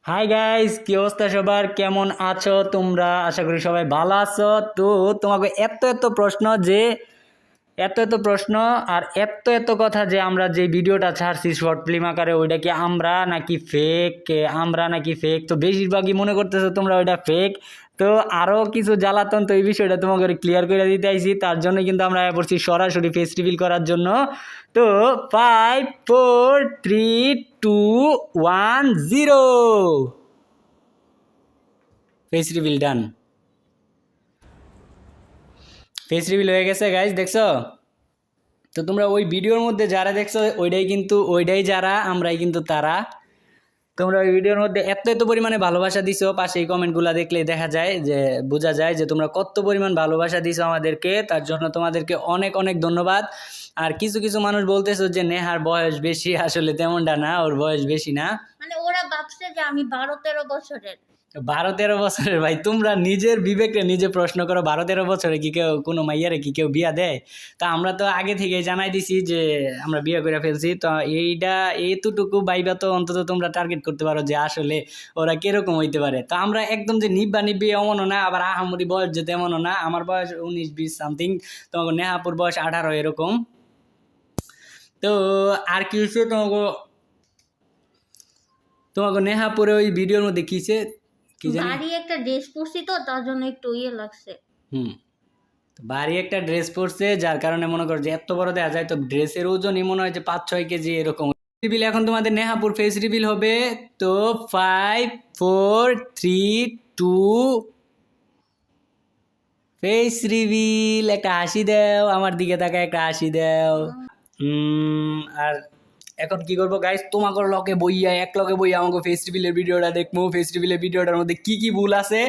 Hi guys, কি অবস্থা সবার? কেমন আছো তোমরা? আশা করি সবাই ভালো আছো। তো তোমাকে এত এত প্রশ্ন যে এত এত প্রশ্ন আর এত এত কথা যে আমরা যে ভিডিওটা ছাড়ছি শর্ট ফিল্ম আকারে, ওইটা কি আমরা নাকি ফেক। তো বেশিরভাগই মনে করতেছো তোমরা ওইটা ফেক। তো আরও কিছু জ্বালাতন, তো এই বিষয়টা তোমাকে ক্লিয়ার করে দিতে আইছি। তার জন্য কিন্তু আমরা আয়া পড়ছি সরাসরি ফেস রিভিল করার জন্য। তো 5 4 3 2 1 0 ফেস রিভিল ডান। ফেস রিভিল হয়ে গেছে গাইজ, দেখছো? তো তোমরা ওই ভিডিওর মধ্যে যারা দেখছো ওইটাই যারা, আমরাই কিন্তু তারা। তোমরা ওই ভিডিওর মধ্যে এত এত পরিমাণে ভালোবাসা দিছো, পাশে এই কমেন্টগুলো দেখলে দেখা যায় যে বোঝা যায় যে তোমরা কত পরিমাণ ভালোবাসা দিছো আমাদেরকে। তার জন্য তোমাদেরকে অনেক অনেক ধন্যবাদ। আর কিছু কিছু মানুষ বলতেছো যে নেহার বয়স বেশি, আসলে তেমনটা না, ওর বয়স বেশি না। মানে ওরা ভাবছে যে আমি 12-13 বছরের। 12 13 বছরের ভাই, তোমরা নিজের বিবেককে নিজে প্রশ্ন করো। 12 13 বছরে কি কেউ কোনো মাইয়ারে কি কেউ বিয়া দেয়? তা আমরা তো আগে থেকে জানাই দিছি যে আমরা বিয়ে করে ফেলছি। তো এইটা এতটুকু বাইবা তো অন্তত তোমরা টার্গেট করতে পারো যে আসলে ওরা কিরকম হইতে পারে। তো আমরা একদম যে নিব্বা এমনও না, আবার আহামরি বয়স যে তেমনও না। আমার বয়স 19 20 সামথিং, তোমাকে নেহাপুর বয়স 18 এরকম। তো আর কি হচ্ছে তোমাকে তোমাকে নেহাপুরে ওই ভিডিওর মধ্যে কিছে কি জানি। ভারী একটা ড্রেস পরছি তো তার জন্য একটু লাগছে। হুম, ভারী একটা ড্রেস পরছে, যার কারণে মনে করো যে এত বড় দেখা যায়। তো ড্রেসের ওজনই মনে হয় যে 5 6 কেজি এরকম। রিভিল এখন তোমাদের নেহাপুর ফেস রিভিল হবে। তো 5 4 3 2 ফেস রিভিল। একটা হাসি দাও, আমার দিকে তাকায় একটা হাসি দাও। আর এখন কি করবো গাইস, তোমাকে লগে বইয়া আমাকে ফেস রিভিলের ভিডিওটা দেখবো। ফেস রিভিলের ভিডিওটার মধ্যে কি কি ভুল আছে,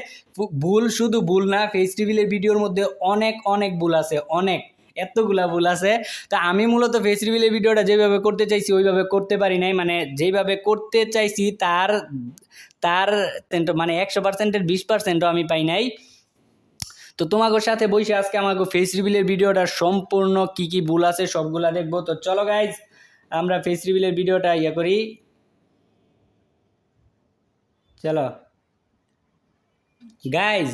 ভুল শুধু ভুল না, ফেস রিভিলের ভিডিওর মধ্যে অনেক অনেক ভুল আছে, অনেক এতগুলা ভুল আছে। তা আমি মূলত ফেস রিভিলের ভিডিওটা যেভাবে করতে চাইছি ওইভাবে করতে পারি নাই। মানে যেভাবে করতে চাইছি তার তার মানে 100%-এর 20%ও আমি পাই নাই। তো তোমাদের সাথে বসে আজকে আমাকে ফেস রিভিলের ভিডিওটা সম্পূর্ণ কি কি ভুল আছে সবগুলা দেখবো। তো চলো গাইজ, আমরা ফেস রিভিলের ভিডিওটা করি। চলো গাইজ,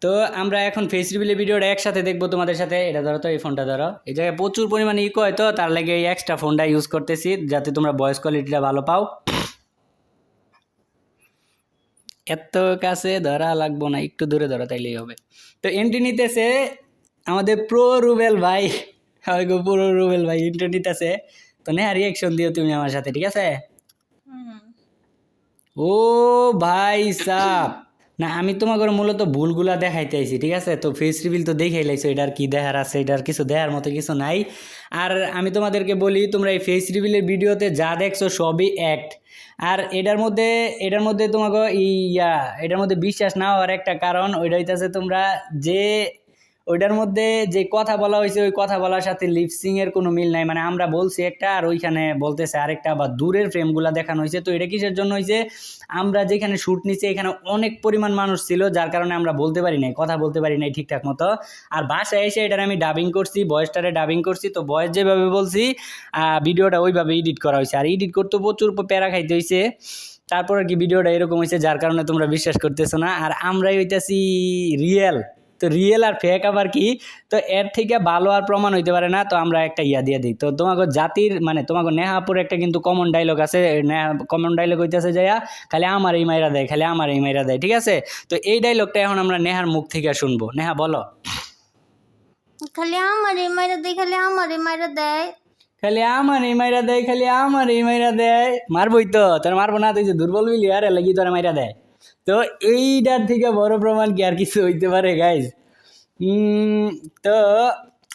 তো আমরা এখন ফেস রিভিলের ভিডিওটা একসাথে দেখবো তোমাদের সাথে। এটা ধরো, তো এই ফোনটা ধরো। এই জায়গায় প্রচুর পরিমাণে ইকো হয়, তো তার লাগে এই এক্সট্রা ফোনটা ইউজ করতেছি যাতে তোমরা ভয়েস কোয়ালিটিটা ভালো পাও। এত কাছে ধরা লাগবো না, একটু দূরে ধরো তাইলেই হবে। তো এন্ট্রি নিতেছে আমাদের প্রো রুবেল ভাই। প্রো রুবেল ভাই এন্ট্রি নিতেছে। তো নেহা রিয়াকশন দিও তুমি আমার সাথে, ঠিক আছে? ও ভাই সাব, না আমি তোমাকে মূলত ভুলগুলা দেখাইতে আইছি, ঠিক আছে? তো ফেস রিভিল তো দেখেই লাইছো, এটার কি দেখার আছে? এটার কিছু দেখার মতো কিছু নাই। আর আমি তোমাদেরকে বলি, তোমরা এই ফেস রিভিলের ভিডিওতে যা দেখছো সবই অ্যাক্ট। আর এটার মধ্যে তোমাকে এটার মধ্যে বিশ্বাস না হওয়ার একটা কারণ ওইটা হইতেছে তোমরা যে ওইটার মধ্যে যে কথা বলা হয়েছে ওই কথা বলার সাথে লিপসিং এর কোনো মিল নাই। মানে আমরা বলছি একটা আর ওইখানে বলতেছে আরেকটা, বা দূরের ফ্রেমগুলা দেখানো হয়েছে। তো এটা কিসের জন্য হয়েছে? আমরা যেখানে শ্যুট নিচ্ছি এখানে অনেক পরিমাণ মানুষ ছিল, যার কারণে আমরা বলতে পারি নাই, কথা বলতে পারি নাই ঠিকঠাক মতো। আর বাসায় এসে এটার আমি ডাবিং করছি, ভয়েসটারে ডাবিং করছি। তো ভয়েস যেভাবে বলছি ভিডিওটা ওইভাবে এডিট করা হয়েছে। আর এডিট করতে প্রচুর প্যারা খাইতে হয়েছে। তারপর আর কি ভিডিওটা এরকম হয়েছে, যার কারণে তোমরা বিশ্বাস করতেছো না। আর আমরাই হইতেছি রিয়েল। তো রিয়েল আর ফেক আবার কি? তো এর থেকে ভালো আর প্রমাণ হইতে পারে না। তো আমরা একটা দিয়ে দিই। তো তোমাকে জাতির মানে তোমাকে নেহাপুর একটা কিন্তু কমন ডায়লগ আছে। কমন ডায়লগ হইতেছে যাইয়া, খালি আমার এই মাইরা দেয়, খালি আমার এই মাইরা দেয়, ঠিক আছে? তো এই ডায়লগটা এখন আমরা নেহার মুখ থেকে শুনবো। নেহা বলো। খালি আমার এই মাইরা দেয়, খালি আমার এই মাইরা দেয়। খালি আমার এই মাইরা দেয়, খালি আমার এই মাইরা দেয়। মারবই তো, তোর মারবো না? তুই যে দুর্বল বিলি আর লাগি তোরা মাইরা দেয়। তো এইটার থেকে বড় প্রমাণ কি আর কিছু হইতে পারে গাইজ? তো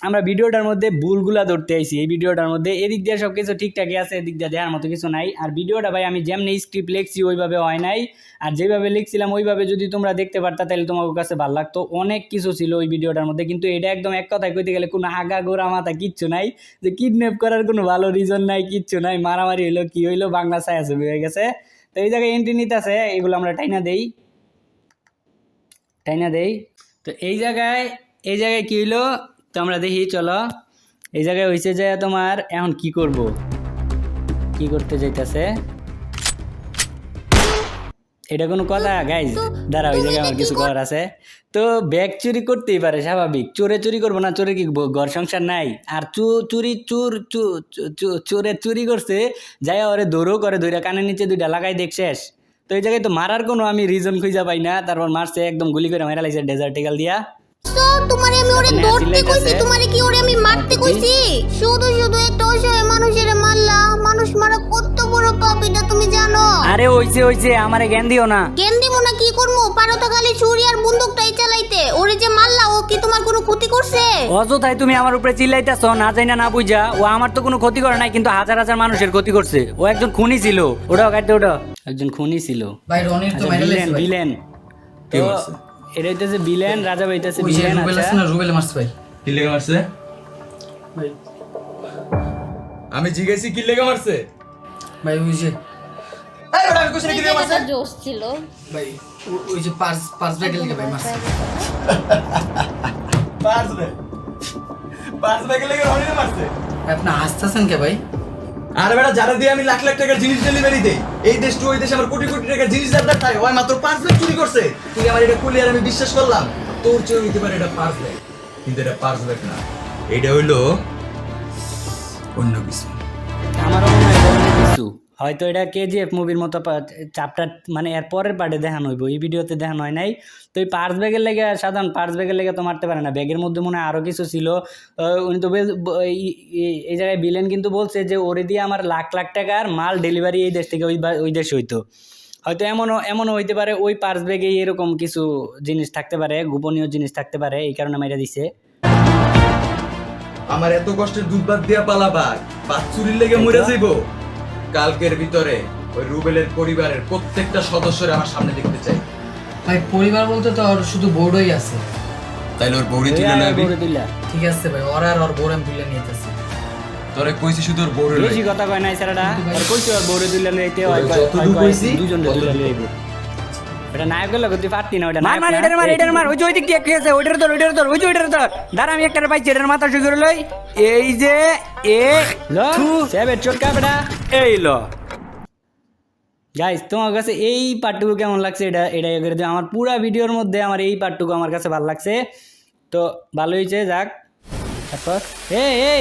আমরা ভিডিওটার মধ্যে ভুলগুলা ধরতে আইছি। এই ভিডিওটার মধ্যে এদিক দিয়ে সব কিছু ঠিকঠাকই আছে, এদিক দিয়ে দেওয়ার মতো কিছু নাই। আর ভিডিওটা ভাই আমি যেমনি স্ক্রিপ্ট লিখছি ওইভাবে হয় নাই। আর যেভাবে লিখছিলাম ওইভাবে যদি তোমরা দেখতে পারতা তাহলে তোমার কাছে ভালো লাগতো। অনেক কিছু ছিল ওই ভিডিওটার মধ্যে, কিন্তু এটা একদম এক কথায় কইতে গেলে কোনো আগা গোড়া মাথা কিচ্ছু নাই। যে কিডন্যাপ করার কোনো ভালো রিজন নাই, কিচ্ছু নাই। মারামারি হইলো কি হইলো, বাংলা ছায়াছবি হয়ে গেছে। তো এই জায়গায় এন্ট্রি নিতে আছে, এগুলো আমরা টাইনা দেই। তো এই জায়গায় কি হইলো, তো আমরা দেখি। চলো, এই জায়গায় হয়েছে যে তোমার এখন কি করতে যাইতেছে। এটা কোনো কথা গাইজ? দাঁড়া, ওই জায়গায় আমার কিছু করার আছে। তো ব্যাগ চুরি করতেই পারে, স্বাভাবিক। চোরে চুরি করবো না? চোরে কি ঘর সংসার নাই? আর চোরে চুরি করছে, যাই ওরে দৌড়ও করে, ধইরা কানের নিচে 2টা লাগাই দেখ শেষ। তো এই জায়গায় তো মারার কোনো আমি রিজন খুঁজে পাই না। তারপর মারছে, একদম গুলি করে মারা লাগছে ডেজার্ট টেকাল দিয়া। তো তোমারে আমি ওরে এখন ধরতে কইছি, চিল্লাইতাছে। তোমারে কি ওরে আমি মারতে কইছি? শুধু শুধু একটা অসহায় মানুষের মারলা। মানুষ মারা কত বড় পাপ এটা তুমি জানো? আরে হইছে, আমারে জ্ঞান দিও না। জ্ঞান দিব না কি করবো? পারো তো খালি ছুরি আর বন্দুকটাই চালাইতে। ওরে যে মারলা, ও কি তোমার কোনো ক্ষতি করছে? অযথাই তুমি আমার উপরে চিল্লাইতেছ, না যাই না বুঝা। ও আমার তো কোনো ক্ষতি করে নাই, কিন্তু হাজার হাজার মানুষের ক্ষতি করছে। ও একজন খুনি ছিল। ওটাও কাটতে, ওটা একজন খুনি ছিল। ভাই রনির তো ভাইরাল হইছে ভাই। ভিলেন কে মারছে? এটা হইতেছে ভিলেন, রাজা হইতেছে ওই যে ভিলেন। রুবেল আচ্ছা আছে না, রুবেল মারছে ভাই। কি লেগে মারছে? ভাই আমি জিজ্ঞেসি কি লেগে মারছে? ভাই ওই যে এই ওটা আমি কোশ্চেন কি লেগে মারছে? জোশ ছিল। ভাই ওই যে পার্স ব্যাগের লেগে ভাই মারছে। পাঁচ ব্যাগে লেগে রনিরে মারছে। ভাই, আপনি হাসতেছেন কে ভাই? আরে বেটা, যারা দিয়ে আমি লাখ লাখ টাকার জিনিস ডেলিভারি দেই, এই দেশ টু ওই দেশে আমার কোটি কোটি টাকার জিনিস যার থাকে, ওই মাত্র 5 ব্যাগ চুরি করছে। তুই আমার এটা খুলে আর আমি বিশ্বাস করলাম তোর চেয়ে হইতে পারে এটা 5 ব্যাগ, কিন্তু এটা 5 ব্যাগ না, এটা হইলো অন্য কিছু। আমারও মনে হয় অন্য কিছু। হয়তো এটা কেজিএফ মুভির মতো চ্যাপ্টার, মানে এর পরের পার্টে দেখানো হইব, এই ভিডিওতে দেখানো হয় নাই। তো এই পার্স ব্যাগের লেগে, সাধারণ পার্স ব্যাগের লেগে তো মারতে পারে না। ব্যাগের মধ্যে মনে হয় আরও কিছু ছিল। উনি তো এই জায়গায় ভিলেন কিন্তু বলছে যে ওরে দিয়ে আমার লাখ লাখ টাকার মাল ডেলিভারি এই দেশ থেকে ওই দেশে হইতো। হয়তো এমনও হইতে পারে ওই পার্স ব্যাগে এরকম কিছু জিনিস থাকতে পারে, গোপনীয় জিনিস থাকতে পারে, এই কারণে মাইরা দিছে। আমার এত কষ্টের দুধ ভাত দিয়া পালাবার বাদ চুরির লেগে মরে যাইব। কালকের ভিতরে ওই রুবেলের পরিবারের প্রত্যেকটা সদস্যরে আমার সামনে দেখতে চাই। ভাই পরিবার বলতে তো ওর শুধু বউরই আছে। তাইলে ওর বউরি তুলে লইবি। গড়ে তুইলা ঠিক আছে ভাই, ওরা আর ওর বউর আমি তুলে নিতেছি। তোরে কইছি শুধু ওর বউরে বেশি লইবি। কথা কয় নাই স্যারটা। আর কইছি ওর বউরে তুইলা লইতে হয়, ওই যতটুকু কইছি, দুজন তুইলা ততটুকু। লইব। এটা নায়কের লগে তুই পারতি না। ওটা মার মার এটার মার ওই যে ওই দিক দিয়ে কি আছে ওইটার ধর ওই যে ওইটার ধর। দাঁড়া আমি একটা পাইছি, এটার মাথা শুয়ে করে লই। এই যে এ সেবে চটকা বেটা। এই ল গাইস, তোমার কাছে এই পার্টটুকু কেমন লাগছে? এটা করে দিও। আমার পুরা ভিডিওর মধ্যে আমার এই পার্টটুকু আমার কাছে ভালো লাগছে। তো ভালো হয়েছে, যাক। তারপর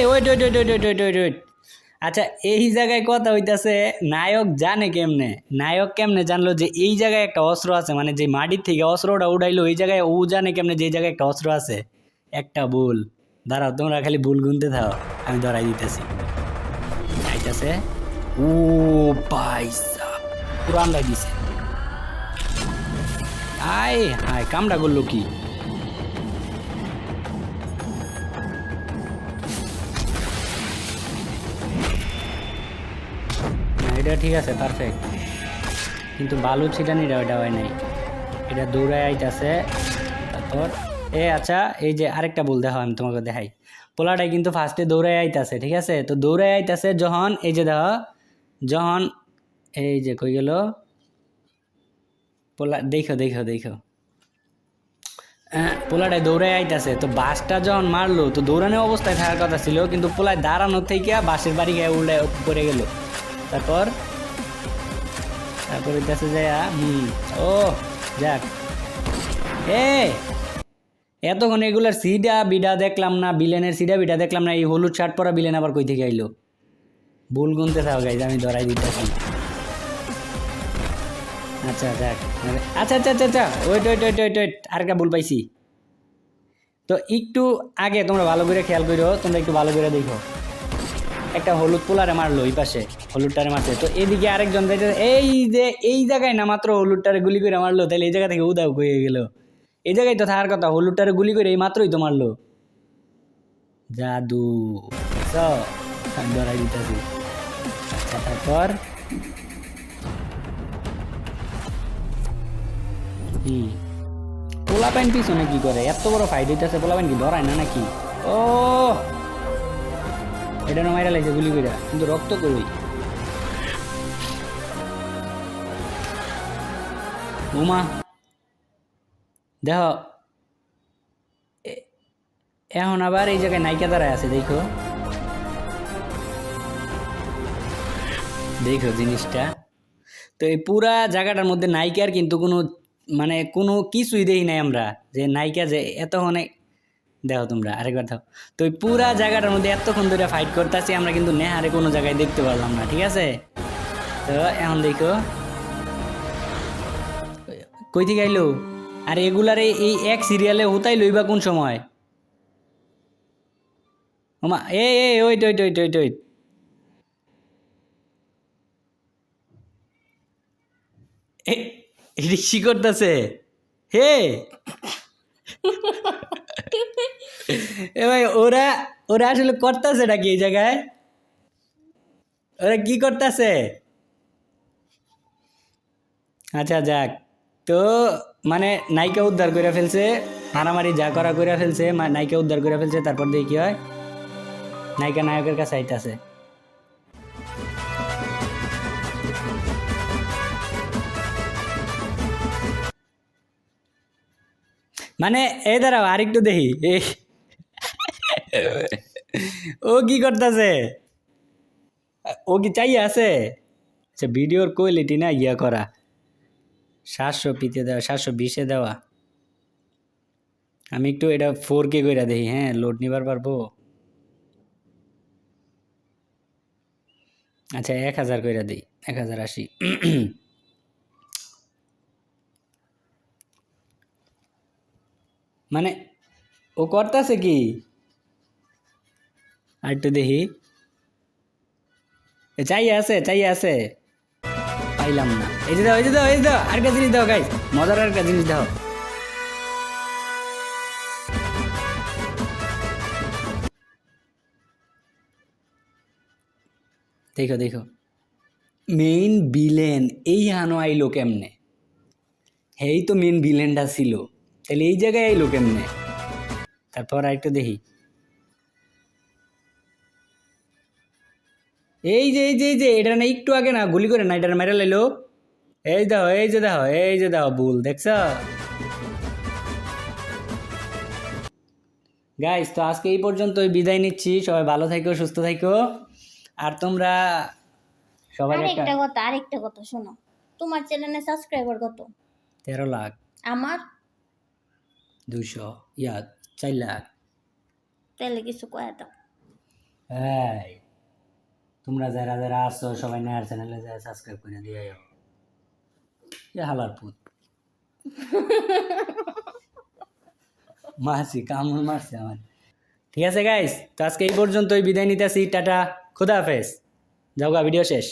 ওয়েট। আচ্ছা, এই জায়গায় কথা হইতাছে, নায়ক জানে কেমনে? নায়ক কেমনে জানলো যে এই জায়গায় একটা অস্ত্র আছে? মানে যে মাটির থেকে অস্ত্রটা উড়াইলো, এই জায়গায় ও জানে কেমনে যে এই জায়গায় একটা অস্ত্র আছে? একটা ভুল। দাঁড়াও, তোমরা খালি ভুল গুনতে থাও, আমি ধরাই দিতেছি। আইতাছে। ও পয়সা পুরো আন্দাজ দিছে। আয় হায়, কামটা করলো কি? এটা ঠিক আছে, পারফেক্ট। কিন্তু বালু ছিটানিটা ওইটা হয় নাই। এটা দৌড়ায় আইতাছে। তারপর আচ্ছা, এই যে আরেকটা ভুল দেখো, আমি তোমাকে দেখাই। পোলাটাই কিন্তু ফার্স্টে দৌড়ায় আইতাছে, ঠিক আছে? তো দৌড়ায় আইতাছে যখন, এই যে দেখো, যখন এই যে কই গেল পোলা, দেখো পোলাটাই দৌড়ায় আইতাছে। তো বাসটা যখন মারলো, তো দৌড়ানো অবস্থায় থাকার কথা ছিল, কিন্তু পোলায় দাঁড়ানো থেকে বাসের বাড়ি গিয়ে উল্টে পড়ে গেল। তারপর হইতেছে যে ও যাক। এতক্ষণ এগুলার সিডা বিডা দেখলাম না, বিলেনের সিডা বিডা দেখলাম না। এই হলুদ শার্ট পরা বিলেন আবার কই থেকে আইলো? ভুল গুনতে থাও গাইজ, আমি ধরাই দিতেছি। আচ্ছা যাক, আচ্ছা ওয়েট, আরেকটা ভুল পাইছি। তো একটু আগে তোমরা ভালো করে খেয়াল করো, তোমরা একটু ভালো করে দেখো। একটা হলুদ পোলারে মারলো, এই পাশে হলুদটারে মারছে। তো এদিকে আরেকজন যাইতে, এই যে এই জায়গায় না মাত্র হলুদটারে গুলি করে মারলো, তাহলে এই জায়গা থেকে উদাও হয়ে গেল। এই জায়গায় তো থাকার কথা, হলুদটারে গুলি করে এই মাত্রই তো মারলো। জাদু ধরাই দিতেছি। আচ্ছা, তারপর পোলা প্যান্ট পিছনে কি করে? এত বড় ফাইট হইতেছে, পোলা প্যান্ট কি ধরায় না নাকি? ও এটা না মাইরা লাগছে গুলি করে, কিন্তু রক্ত কই? উমা দেখো, এখন আবার এই জায়গায় নায়িকা দাঁড়ায় আছে, দেখো জিনিসটা। তো এই পুরা জায়গাটার মধ্যে নায়িকার কিন্তু কোনো মানে কোনো কিছুই দেখি নাই আমরা, যে নায়িকা যে এতক্ষণে দেখো তোমরা আরেকবার দাও। তো এই পুরা জায়গাটার মধ্যে এতক্ষণ ধরে ফাইট করতেছি আমরা, কিন্তু নেহারে কোনো জায়গায় দেখতে পারলাম না, ঠিক আছে? তো এখন দেখো কই থেকে আইলো, আর এগুলার এই এক সিরিয়ালে হতাই লইবা কোন সময়? ওমা wait wait wait wait wait, Rishi করতেছে হে এ ভাই, ওরা ওরা আসলে করতেছে নাকি এই জায়গায়, ওরা কি করতেছে? আচ্ছা যাক, তো মানে নায়িকা উদ্ধার করে ফেলছে, মারামারি যা করা করে ফেলছে, নায়িকা উদ্ধার করে ফেলছে। তারপর দিয়ে কি হয়, নায়িকা নায়কের কাছে আইতাছে। মানে এই দাঁড়াও আরেকটু দেখি ও কি করতেছে, ও কি চাই আছে? আচ্ছা ভিডিওর কোয়ালিটি না ইয়া করা 720 দেওয়া, 720 দেওয়া। আমি একটু এটা 4K কইরা দেখি, হ্যাঁ লোড নিবার পারবো। আচ্ছা 1000 কইরা দিই, 1080। মানে ও করতেছে কি, আর একটু দেখি। চাই আছে পাইলাম না। এই যে দাও এই যে দাও এই যে দাও, আরেকটা জিনিস দাও গাইস, মজার আরেকটা জিনিস দাও। দেখো দেখো, মেইন ভিলেন এই হানো আইলো কেমনে? এই তো মেইন ভিলেনটা ছিল, তাহলে এই জায়গায় আইলো কেমনে? তারপর আরেকটু দেখি। এই যে এটা না একটু আগে না গুলি করে না এটা মেরে লাইলো। এই যে দাও ভুল দেখছ গাইস। তো আজকে এই পর্যন্তই বিদায় নিচ্ছি, সবাই ভালো থাকো সুস্থ থাকো। আর তোমরা সবাই আরেকটা কথা শোনো, তোমার চ্যানেলে সাবস্ক্রাইবার কত? 13 লাখ, আমার 200 4 লাখ। তাহলে কিছু কয়া দাও। এই তোমরা যারা যারা আসছো সবাই নায়ার চ্যানেলে যা সাবস্ক্রাইব করে দিয়ে যাও। এ হালার পুত মারছি, কামড় মারছে আমার। ঠিক আছে গাইস, তো আজকে এই পর্যন্তই বিদায় নিতেছি, টাটা, খুদা হাফেজ, যাওগা, ভিডিও শেষ।